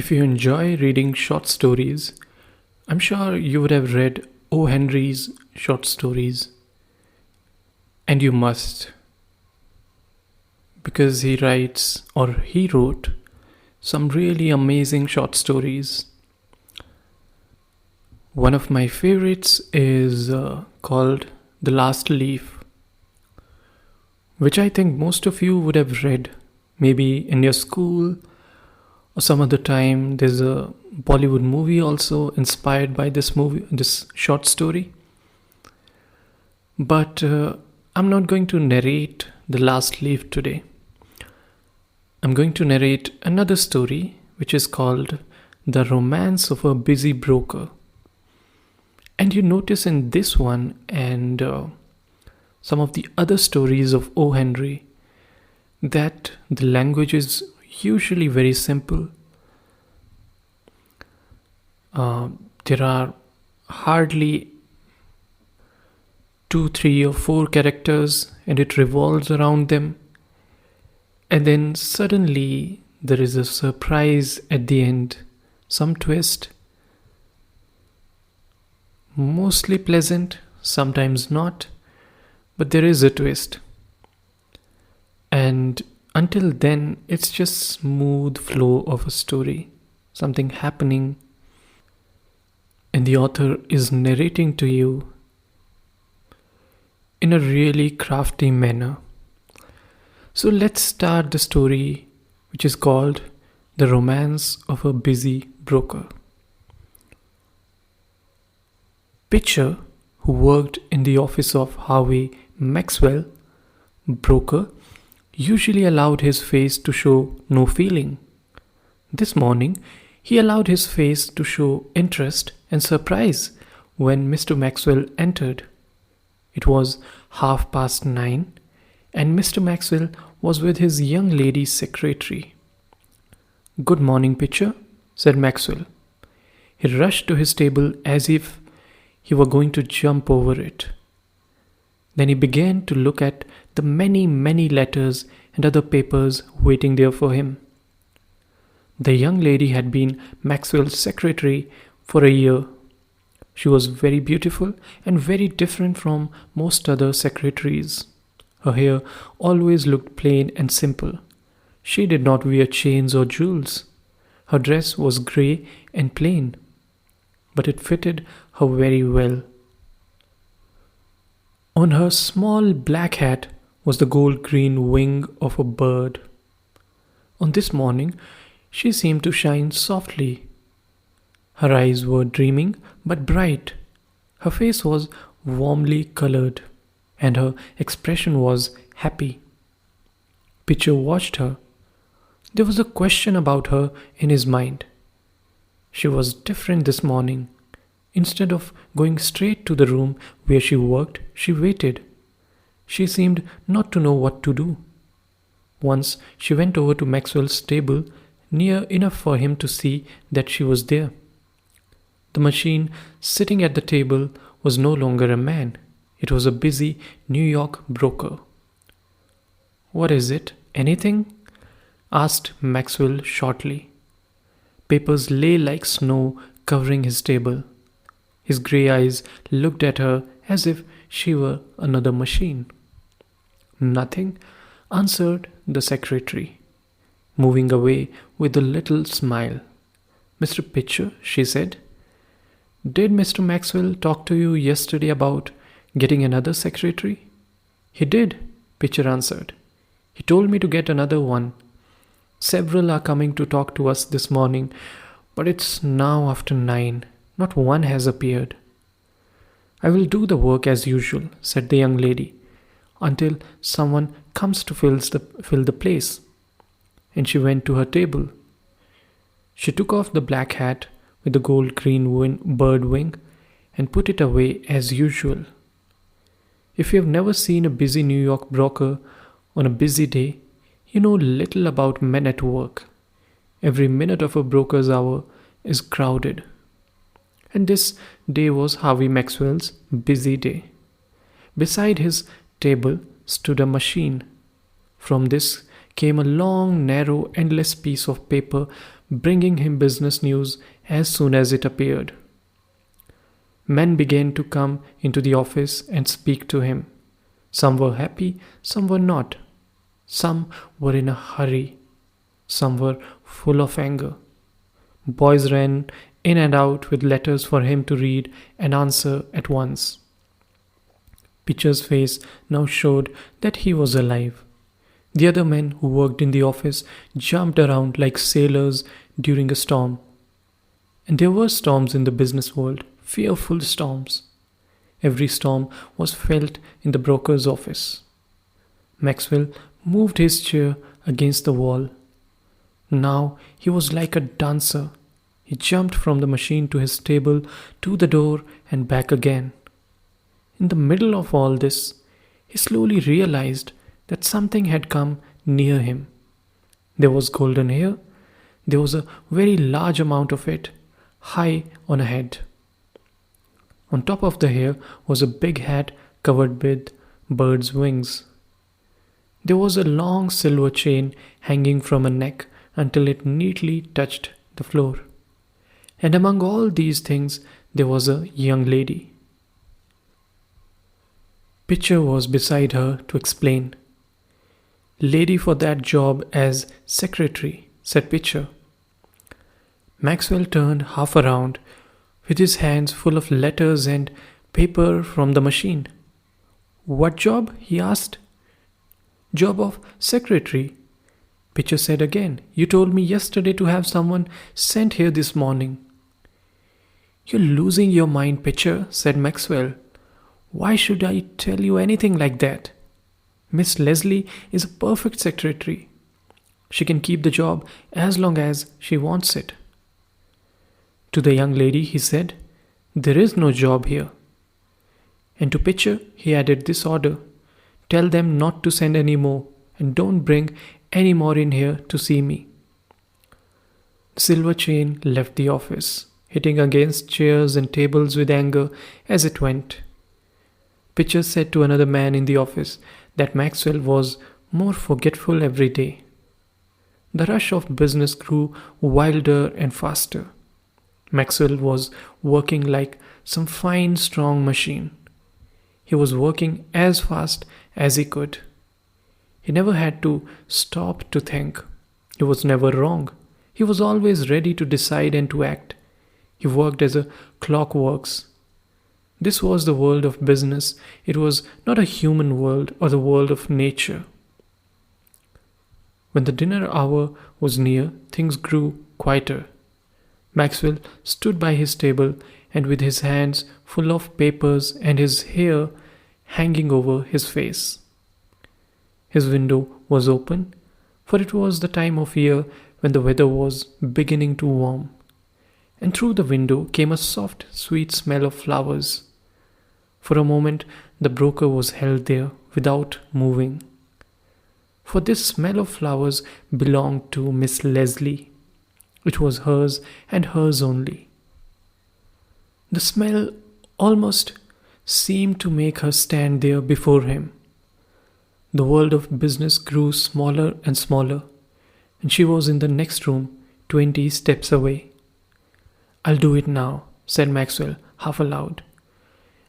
If you enjoy reading short stories, I'm sure you would have read O. Henry's short stories. And you must, because he wrote some really amazing short stories. One of my favorites is called The Last Leaf, which I think most of you would have read, maybe in your school or some other time. There's a Bollywood movie also inspired by this short story. But I'm not going to narrate The Last Leaf today. I'm going to narrate another story which is called The Romance of a Busy Broker. And you notice in this one and some of the other stories of O. Henry that the language is usually very simple. There are hardly 2, 3 or 4 characters and it revolves around them. And then suddenly there is a surprise at the end, some twist. Mostly pleasant, sometimes not, but there is a twist. And until then, it's just smooth flow of a story, something happening, and the author is narrating to you in a really crafty manner. So let's start the story, which is called The Romance of a Busy Broker. Pitcher, who worked in the office of Harvey Maxwell, broker, usually allowed his face to show no feeling. This morning, he allowed his face to show interest and surprise when Mr. Maxwell entered. It was 9:30, and Mr. Maxwell was with his young lady secretary. "Good morning, Pitcher," said Maxwell. He rushed to his table as if he were going to jump over it. Then he began to look at the many, many letters and other papers waiting there for him. The young lady had been Maxwell's secretary for a year. She was very beautiful and very different from most other secretaries. Her hair always looked plain and simple. She did not wear chains or jewels. Her dress was grey and plain, but it fitted her very well. On her small black hat was the gold-green wing of a bird. On this morning, she seemed to shine softly. Her eyes were dreaming but bright. Her face was warmly colored, and her expression was happy. Pitcher watched her. There was a question about her in his mind. She was different this morning. Instead of going straight to the room where she worked, she waited. She seemed not to know what to do. Once she went over to Maxwell's table, near enough for him to see that she was there. The machine sitting at the table was no longer a man. It was a busy New York broker. "What is it? Anything?" asked Maxwell shortly. Papers lay like snow covering his table. His grey eyes looked at her as if she were another machine. "Nothing," answered the secretary, moving away with a little smile. "Mr. Pitcher," she said, "did Mr. Maxwell talk to you yesterday about getting another secretary?" "He did," Pitcher answered. "He told me to get another one. Several are coming to talk to us this morning, but it's now after 9. Not one has appeared." "I will do the work as usual," said the young lady, "until someone comes to fill the place." And she went to her table. She took off the black hat with the gold-green bird wing and put it away as usual. If you have never seen a busy New York broker on a busy day, you know little about men at work. Every minute of a broker's hour is crowded. And this day was Harvey Maxwell's busy day. Beside his table stood a machine. From this came a long, narrow, endless piece of paper bringing him business news as soon as it appeared. Men began to come into the office and speak to him. Some were happy, some were not. Some were in a hurry, some were full of anger. Boys ran in and out with letters for him to read and answer at once. Pitcher's face now showed that he was alive. The other men who worked in the office jumped around like sailors during a storm. And there were storms in the business world, fearful storms. Every storm was felt in the broker's office. Maxwell moved his chair against the wall. Now he was like a dancer. He jumped from the machine to his table, to the door, and back again. In the middle of all this, he slowly realized that something had come near him. There was golden hair. There was a very large amount of it, high on a head. On top of the hair was a big hat covered with birds' wings. There was a long silver chain hanging from a neck until it neatly touched the floor. And among all these things, there was a young lady. Pitcher was beside her to explain. "Lady for that job as secretary," said Pitcher. Maxwell turned half around with his hands full of letters and paper from the machine. "What job?" he asked. "Job of secretary," Pitcher said again. "You told me yesterday to have someone sent here this morning." "You're losing your mind, Pitcher," said Maxwell. "Why should I tell you anything like that? Miss Leslie is a perfect secretary. She can keep the job as long as she wants it." To the young lady he said, "There is no job here." And to Pitcher he added this order: "Tell them not to send any more, and don't bring any more in here to see me." The silver chain left the office, hitting against chairs and tables with anger as it went. Pitcher said to another man in the office that Maxwell was more forgetful every day. The rush of business grew wilder and faster. Maxwell was working like some fine, strong machine. He was working as fast as he could. He never had to stop to think. He was never wrong. He was always ready to decide and to act. He worked as a clock works. This was the world of business. It was not a human world or the world of nature. When the dinner hour was near, things grew quieter. Maxwell stood by his table and with his hands full of papers and his hair hanging over his face. His window was open, for it was the time of year when the weather was beginning to warm, and through the window came a soft, sweet smell of flowers. For a moment, the broker was held there without moving, for this smell of flowers belonged to Miss Leslie. It was hers and hers only. The smell almost seemed to make her stand there before him. The world of business grew smaller and smaller, and she was in the next room, 20 steps away. "I'll do it now," said Maxwell, half aloud.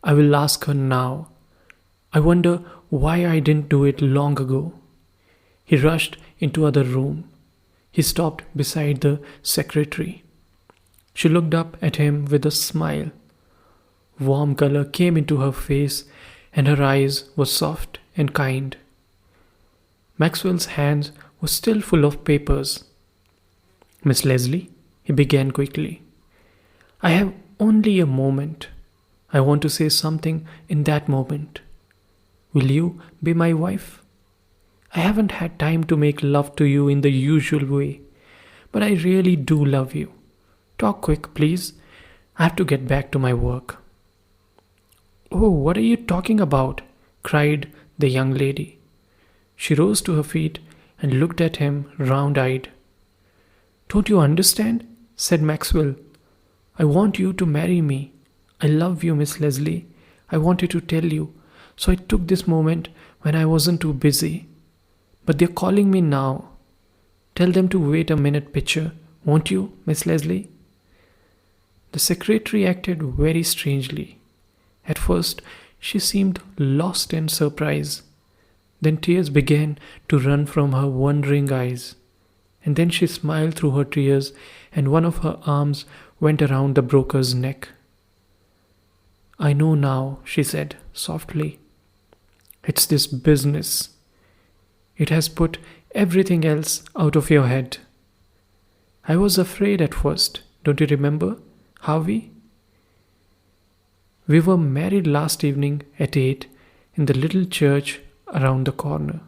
"I will ask her now. I wonder why I didn't do it long ago." He rushed into another room. He stopped beside the secretary. She looked up at him with a smile. Warm color came into her face, and her eyes were soft and kind. Maxwell's hands were still full of papers. "Miss Leslie," he began quickly, "I have only a moment. I want to say something in that moment. Will you be my wife? I haven't had time to make love to you in the usual way, but I really do love you. Talk quick, please. I have to get back to my work." "Oh, what are you talking about?" cried the young lady. She rose to her feet and looked at him round-eyed. "Don't you understand?" said Maxwell. "I want you to marry me. I love you, Miss Leslie. I wanted to tell you, so I took this moment when I wasn't too busy. But they're calling me now. Tell them to wait a minute, Pitcher. Won't you, Miss Leslie?" The secretary acted very strangely. At first, she seemed lost in surprise. Then tears began to run from her wondering eyes. And then she smiled through her tears, and one of her arms went around the broker's neck. "I know now," she said softly. "It's this business. It has put everything else out of your head. I was afraid at first. Don't you remember, Harvey? We were married last evening at 8 in the little church around the corner."